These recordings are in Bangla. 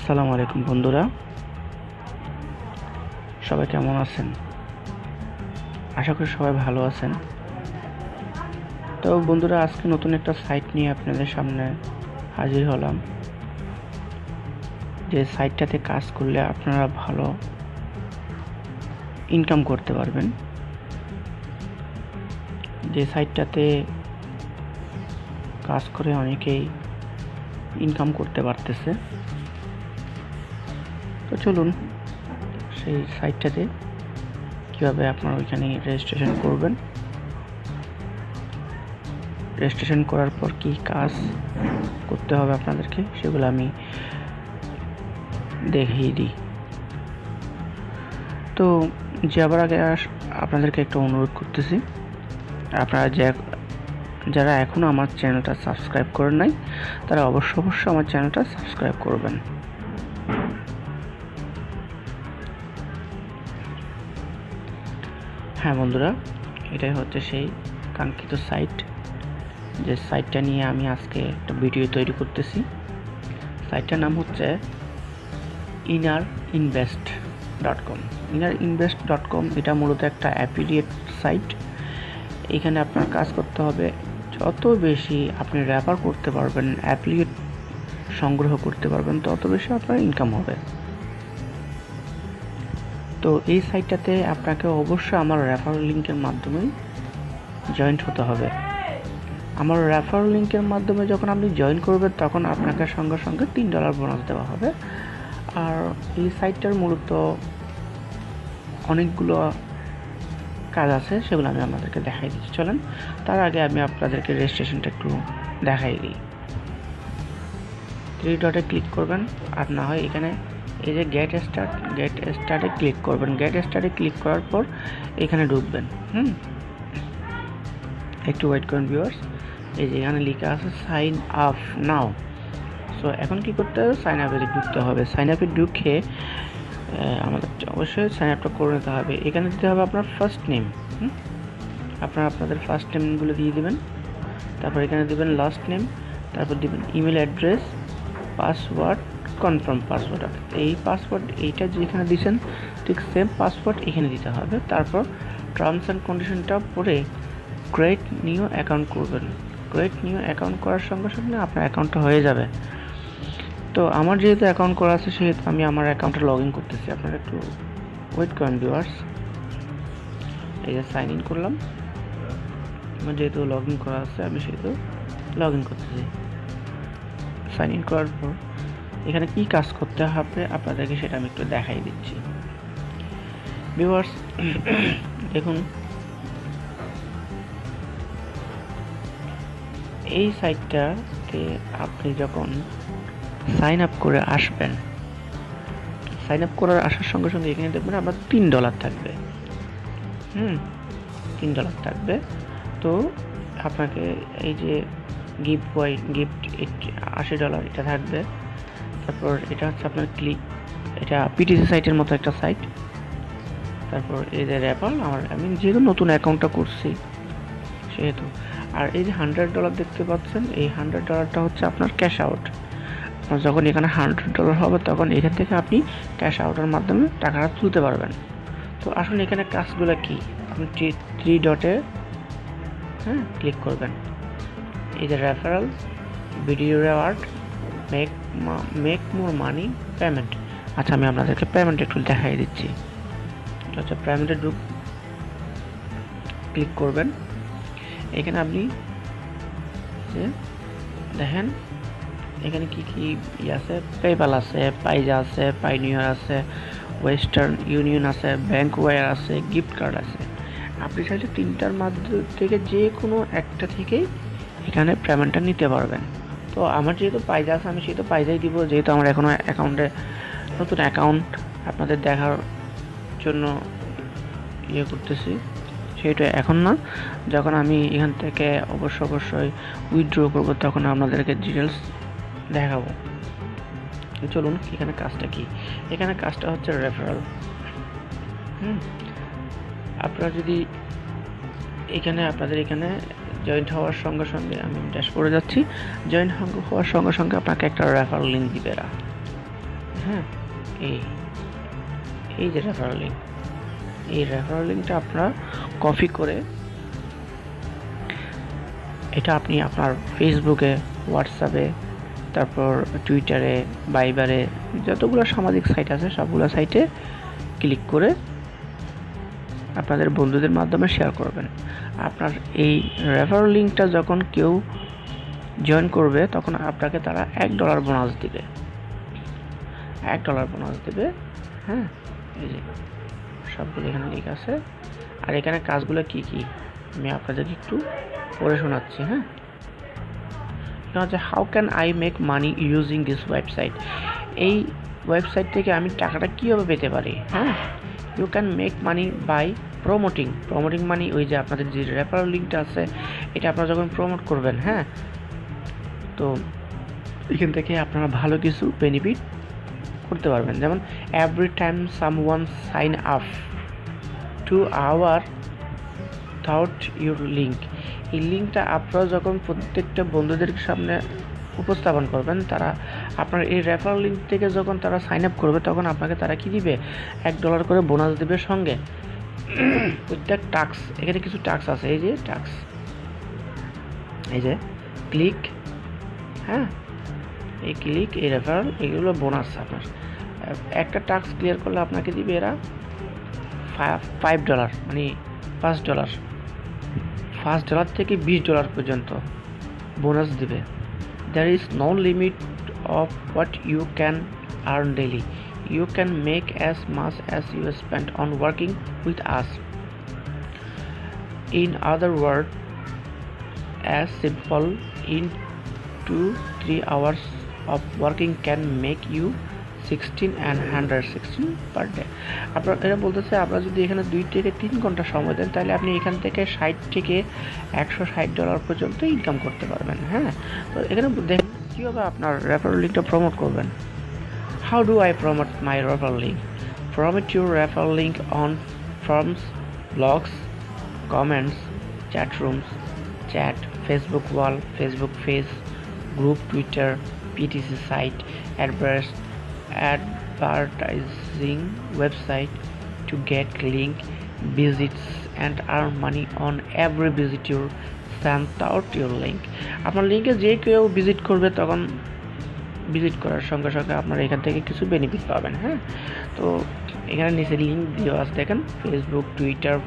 আসসালামু আলাইকুম বন্ধুরা, সবাই কেমন আছেন? আশা করি সবাই ভালো আছেন। তো বন্ধুরা, আজকে নতুন একটা সাইট নিয়ে আপনাদের সামনে হাজির হলাম। যে সাইটটাতে কাজ করলে আপনারা ভালো ইনকাম করতে পারবেন, যে সাইটটাতে কাজ করে অনেকেই ইনকাম করতে পারতেছে। তো চলুন সেই সাইটটাতে কীভাবে আপনারা ওইখানে রেজিস্ট্রেশন করবেন, রেজিস্ট্রেশন করার পর কি কাজ করতে হবে আপনাদেরকে সেগুলো আমি দেখিয়ে দিই। তো যাবার আগে আপনাদেরকে একটা অনুরোধ করতেছি, আপনারা যারা এখনও আমার চ্যানেলটা সাবস্ক্রাইব করেন নাই তারা অবশ্যই আমার চ্যানেলটা সাবস্ক্রাইব করবেন। হ্যাঁ বন্ধুরা, এটাই হচ্ছে সেই কাঙ্ক্ষিত সাইট, যে সাইটটা নিয়ে আমি আজকে একটা ভিডিও তৈরি করতেছি। সাইটটার নাম হচ্ছে InnerInvest.com। InnerInvest.com এটা মূলত একটা অ্যাফিলিয়েট সাইট। এখানে আপনার কাজ করতে হবে, যত বেশি আপনি রেফার করতে পারবেন, অ্যাফিলিয়েট সংগ্রহ করতে পারবেন, তত বেশি আপনার ইনকাম হবে। তো এই সাইটটাতে আপনাকে অবশ্যই আমার রেফারেল লিঙ্কের মাধ্যমে জয়েন্ট হতে হবে। আমার রেফারেল লিঙ্কের মাধ্যমে যখন আপনি জয়েন করবেন তখন আপনাকে সঙ্গে সঙ্গে $3 বোনাস দেওয়া হবে। আর এই সাইটটার মূলত অনেকগুলো কাজ আছে, সেগুলো আমি আপনাদেরকে দেখাই দিচ্ছি। চলেন, তার আগে আমি আপনাদেরকে রেজিস্ট্রেশনটা একটু দেখাই দিই। 3 ডটে ক্লিক করবেন, আর না হয় এখানে এই যে গেট স্টার্টে ক্লিক করবেন। গেট স্টার্টে ক্লিক করার পর এখানে ঢুকবেন। একটু ওয়েট করেন ভিউয়ার্স। এই যে এখানে লেখা আছে সাইন আপ নাও। সো এখন কি করতে হবে? সাইন আপে ঢুকতে হবে। সাইন আপে ঢুকে আমাদের অবশ্যই সাইন আপটা করে নিতে হবে। এখানে দিতে হবে আপনার ফার্স্ট নেম। আপনাদের ফার্স্ট নেমগুলো দিয়ে দেবেন। তারপর এখানে দেবেন লাস্ট নেম, তারপর দেবেন email address, password, confirm password. এই পাসওয়ার্ড এইটা যেখানে দিয়েছেন ঠিক সেম পাসওয়ার্ড এখানে দিতে হবে। তারপর টার্মস অ্যান্ড কন্ডিশনটা পড়ে ক্রিয়েট নিউ অ্যাকাউন্ট করবেন। ক্রিয়েট নিউ অ্যাকাউন্ট করার সঙ্গে সঙ্গে আপনার অ্যাকাউন্টটা হয়ে যাবে। তো আমার যেহেতু অ্যাকাউন্ট করা আছে সেহেতু আমি আমার অ্যাকাউন্টে লগ ইন করতেছি। আপনারা একটু ওয়েট করেন ভিউয়ার্স। এই যে সাইন ইন করলাম, আমার যেহেতু লগ ইন করা আছে আমি সেহেতু লগ ইন করতেছি। সাইন ইন করার পর এখানে কি কাজ করতে হবে আপনাদেরকে সেটা আমি একটু দেখাই দিচ্ছি। ভিউয়ার্স দেখুন, এই সাইটটাতে আপনি যখন সাইন আপ করে আসবেন, সাইন আপ করার আসার সঙ্গে সঙ্গে এখানে দেখবেন আপনার $3 থাকবে। $3 থাকবে। তো আপনাকে এই যে গিফট $80 এটা থাকবে। তারপর এটা হচ্ছে আপনার ক্লিক, এটা পিটিসি সাইটের মতো একটা সাইট। তারপর এই যে রেফার, আমি যেহেতু নতুন অ্যাকাউন্টটা করছি সেহেতু। আর এই যে $100 দেখতে পাচ্ছেন, এই $100টা হচ্ছে আপনার ক্যাশ আউট। যখন এখানে $100 হবে তখন এখান থেকে আপনি ক্যাশ আউটের মাধ্যমে টাকাটা তুলতে পারবেন। তো আসলে এখানে কাজগুলো কি, আপনি 3 ডটে ক্লিক করবেন। এই যে referral, video reward, make more money, payment. আচ্ছা, আমি আপনাদেরকে পেমেন্ট একটু দেখাই দিচ্ছি। আচ্ছা, পেমেন্টে ক্লিক করবেন। এখানে আপনি দেখেন এখানে কি কি আছে, পেপ্যাল আছে, পাইজা আছে, পাইনিয়ার আছে, ওয়েস্টার্ন ইউনিয়ন আছে, ব্যাংক ওয়্যার আছে, গিফট কার্ড আছে। আপনি চাইলে 3টার মাধ্যম থেকে যে কোনো একটা থেকেই এখানে পেমেন্টটা নিতে পারবেন। তো আমার যেহেতু পাইজা আছে আমি সেহেতু পাইজাই দিব, যেহেতু আমার এখনও অ্যাকাউন্টে নতুন অ্যাকাউন্ট আপনাদের দেখার জন্য করতেছি, সেটা এখন না, যখন আমি এখান থেকে অবশ্যই উইথড্র করব তখন আপনাদেরকে ডিটেলস দেখাবো। চলুন, এখানে কাজটা কি। এখানে কাজটা হচ্ছে রেফারেল। আপনারা যদি আপনাদের এখানে জয়েন্ট হওয়ার সঙ্গে সঙ্গে আমি ড্যাশবোর্ডে যাচ্ছি, জয়েন্ট হওয়ার সঙ্গে সঙ্গে আপনাকে একটা রেফারেল লিঙ্ক দিবে এরা। হ্যাঁ, এই এই যে রেফারেল লিঙ্ক, এই রেফারেল লিঙ্কটা আপনারা কপি করে এটা আপনি আপনার ফেসবুকে, হোয়াটসঅ্যাপে, তারপর টুইটারে, ভাইবারে, যতগুলো সামাজিক সাইট আছে সবগুলো সাইটে ক্লিক করে আপনাদের বন্ধুদের মাধ্যমে শেয়ার করবেন। আপনার এই রেফারেল লিঙ্কটা যখন কেউ জয়েন করবে তখন আপনাকে তারা $1 বোনাস দিবে, $1 বোনাস দেবে। হ্যাঁ, এই যে সবগুলো এখানে লেখা আছে। আর এখানে কাজগুলো কি কি আমি আপনাদেরকে একটু পড়ে শোনাচ্ছি। হ্যাঁ, এখানে হচ্ছে how can I make money using this website, এই ওয়েবসাইট থেকে আমি টাকাটা কীভাবে পেতে পারি। হ্যাঁ, you can make money by promoting, money ওই যে আপনাদের যে রেফারেল লিঙ্কটা আছে এটা আপনারা যখন প্রমোট করবেন, হ্যাঁ, তো এখান থেকে আপনারা ভালো কিছু বেনিফিট করতে পারবেন। যেমন every time someone sign up to our through your link, এই লিঙ্কটা আপনারা যখন প্রত্যেকটা বন্ধুদের সামনে উপস্থাপন করবেন, তারা আপনার এই রেফারেল লিঙ্ক থেকে যখন তারা সাইন আপ করবে তখন আপনাকে তারা কি দিবে, $1 করে বোনাস দেবে সঙ্গে। প্রত্যেক টাস্ক, এখানে কিছু টাস্ক আছে, এই যে টাস্ক, এই যে ক্লিক, হ্যাঁ, এই ক্লিক, এই রেফারেল, এগুলো বোনাস। আপনার একটা টাস্ক ক্লিয়ার করলে আপনাকে দিবে এরা $5, মানে $5 থেকে $20 পর্যন্ত বোনাস দিবে। There is no limit of what you can earn daily. You can make as much as you spend on working with us. In other words, as simple in 2-3 hours of working can make you 16 and 116 per day. আপনারা এটা বলতেছে আপনারা যদি এখানে 2 থেকে 3 ঘন্টা সময় দেন তাহলে আপনি এখান থেকে 60 থেকে $160 পর্যন্ত ইনকাম করতে পারবেন। হ্যাঁ, তো এখানে দেখেন কীভাবে আপনার রেফারেল লিঙ্কটা প্রমোট করবেন। How do I promote my referral link? Promote your referral link on forums, blogs, comments, chat rooms, chat, Facebook wall, Facebook page, group, Twitter, PTC site, advertising website to get link visits and earn money on every visit you send out your link. আপনার লিঙ্কে যে কেউ ভিজিট করবে তখন ভিজিট করার সঙ্গে সঙ্গে আপনারা এখান থেকে কিছু বেনিফিট পাবেন। হ্যাঁ, তো এখানে নিচে লিঙ্ক দেওয়া আছে দেখেন, Facebook, Twitter,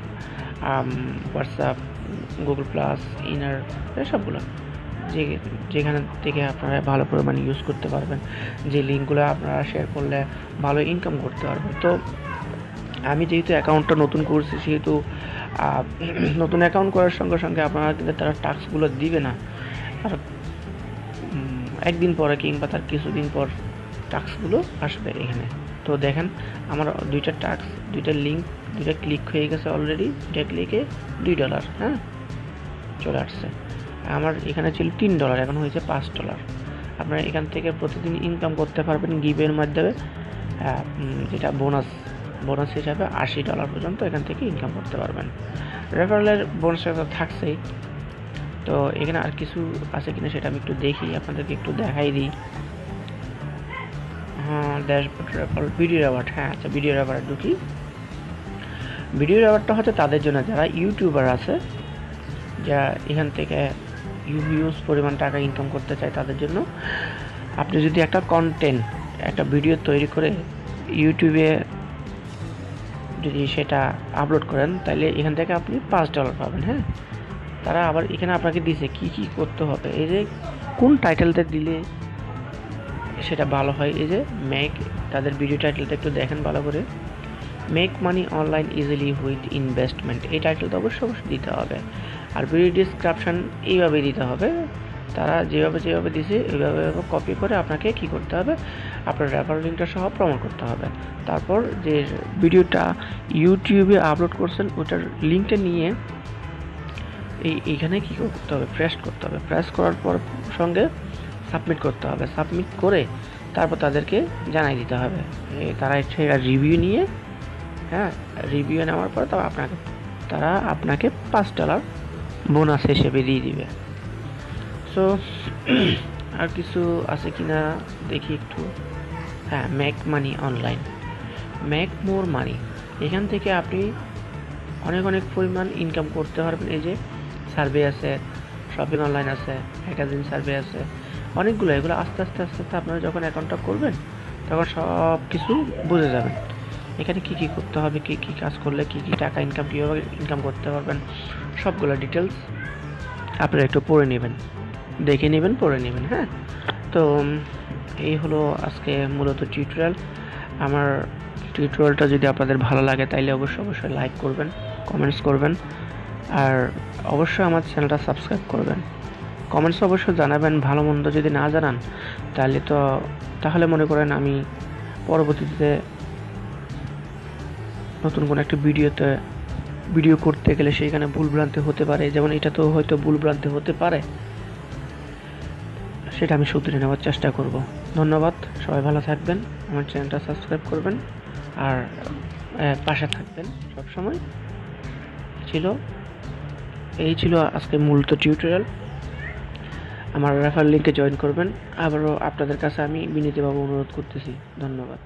WhatsApp, Google plus, inner, সবগুলো যেখানে থেকে আপনারা ভালো পরিমাণে ইউজ করতে পারবেন, যে লিঙ্কগুলো আপনারা শেয়ার করলে ভালো ইনকাম করতে পারবেন। তো আমি যেহেতু অ্যাকাউন্টটা নতুন করছি সেহেতু নতুন অ্যাকাউন্ট করার সঙ্গে সঙ্গে আপনারা কিন্তু তারা টাস্কগুলো দিবে না, আর একদিন পরে কিংবা তার কিছুদিন পর টাস্কগুলো আসবে এখানে। তো দেখেন আমার 2টা টাস্ক, 2টা লিঙ্ক, 2টা ক্লিক হয়ে গেছে অলরেডি, 2টা ক্লিকে $2, হ্যাঁ, চলে আসছে। আমার এখানে ছিল $3, এখন হয়েছে $5। আপনারা এখান থেকে প্রতিদিন ইনকাম করতে পারবেন গিভের মাধ্যমে, যেটা বোনাস হিসাবে $80 পর্যন্ত এখান থেকে ইনকাম করতে পারবেন। রেফারেলের বোনাসটা তো থাকছেই। তো এখানে আর কিছু আছে কিনা সেটা আমি একটু দেখি, আপনাদেরকে একটু দেখাই দিই। হ্যাঁ, ড্যাশবোর্ড রেফারেল, ভিডিও রেওয়ার্ড। হ্যাঁ, আচ্ছা, ভিডিও রেওয়ার্ড ঢুকি। ভিডিও রেওয়ার্ডটা হচ্ছে তাদের জন্য যারা ইউটিউবার আছে, যা এখান থেকে হিউজ পরিমাণ টাকা ইনকাম করতে চায় তাদের জন্য। আপনি যদি একটা কন্টেন্ট, একটা ভিডিও তৈরি করে ইউটিউবে যদি সেটা আপলোড করেন তাহলে এখান থেকে আপনি $5 পাবেন। হ্যাঁ, তারা আবার এখানে আপনাকে দিছে কি কি করতে হবে, এই যে কোন টাইটেলটা দিলে সেটা ভালো হয়। এই যে মেক, তাদের ভিডিও টাইটেলটা একটু দেখেন ভালো করে, make money online easily with investment, এই টাইটেলটা অবশ্যই দিতে হবে। আর ভিডিও ডিসক্রিপশন এইভাবে দিতে হবে, তারা যেভাবে দিছে ওইভাবে কপি করে আপনাকে কি করতে হবে, আপনার রেফারেল লিঙ্কটা সহ প্রমোট করতে হবে। তারপর যে ভিডিওটা ইউটিউবে আপলোড করছেন ওটার লিঙ্কটা নিয়ে এইখানে কি করতে হবে, প্রেস করতে হবে। প্রেস করার পর সঙ্গে সাবমিট করতে হবে। সাবমিট করে তারপর তাদেরকে জানাই দিতে হবে, তারা সেটা রিভিউ নিয়ে, হ্যাঁ, রিভিউ নেওয়ার পর তারা আপনাকে $5 বোনাস হিসেবে দিয়ে দিবে। সো আর কিছু আছে কিনা দেখি একটু। হ্যাঁ, make money online, make more money, এখান থেকে আপনি অনেক অনেক পরিমাণ ইনকাম করতে পারবেন। এই যে সার্ভে আছে, শপিং অনলাইন আছে, ম্যাগাজিন সার্ভে আছে, অনেকগুলো। এগুলো আস্তে আস্তে আস্তে আস্তে আপনারা যখন অ্যাকাউন্টটা করবেন তখন সব কিছু বুঝে যাবেন। এখানে কী কী করতে হবে, কী কী কাজ করলে কী কী টাকা কীভাবে ইনকাম করতে পারবেন, সবগুলো ডিটেলস আপনারা একটু পড়ে নেবেন, দেখে নেবেন, পড়ে নেবেন। হ্যাঁ, তো এই হলো আজকে মূলত টিউটোরিয়াল। আমার টিউটোরিয়ালটা যদি আপনাদের ভালো লাগে তাইলে অবশ্যই লাইক করবেন, কমেন্টস করবেন, আর অবশ্যই আমার চ্যানেলটা সাবস্ক্রাইব করবেন। কমেন্টস অবশ্যই জানাবেন। ভালো মন্দ যদি না জানান তাহলে মনে করেন আমি পরবর্তীতে নতুন কোনো একটা ভিডিও করতে গেলে সেইখানে ভুলভ্রান্তি হতে পারে, যেমন এটা তো হয়তো ভুলভ্রান্তি হতে পারে, সেটা আমি শুধরে নেওয়ার চেষ্টা করব। ধন্যবাদ, সবাই ভালো থাকবেন, আমার চ্যানেলটা সাবস্ক্রাইব করবেন আর পাশে থাকবেন সবসময়। এই ছিল আজকে মূলত টিউটোরিয়াল। আমার রেফার লিঙ্কে জয়েন করবেন। আবারও আপনাদের কাছে আমি বিনীতভাবে অনুরোধ করতেছি। ধন্যবাদ।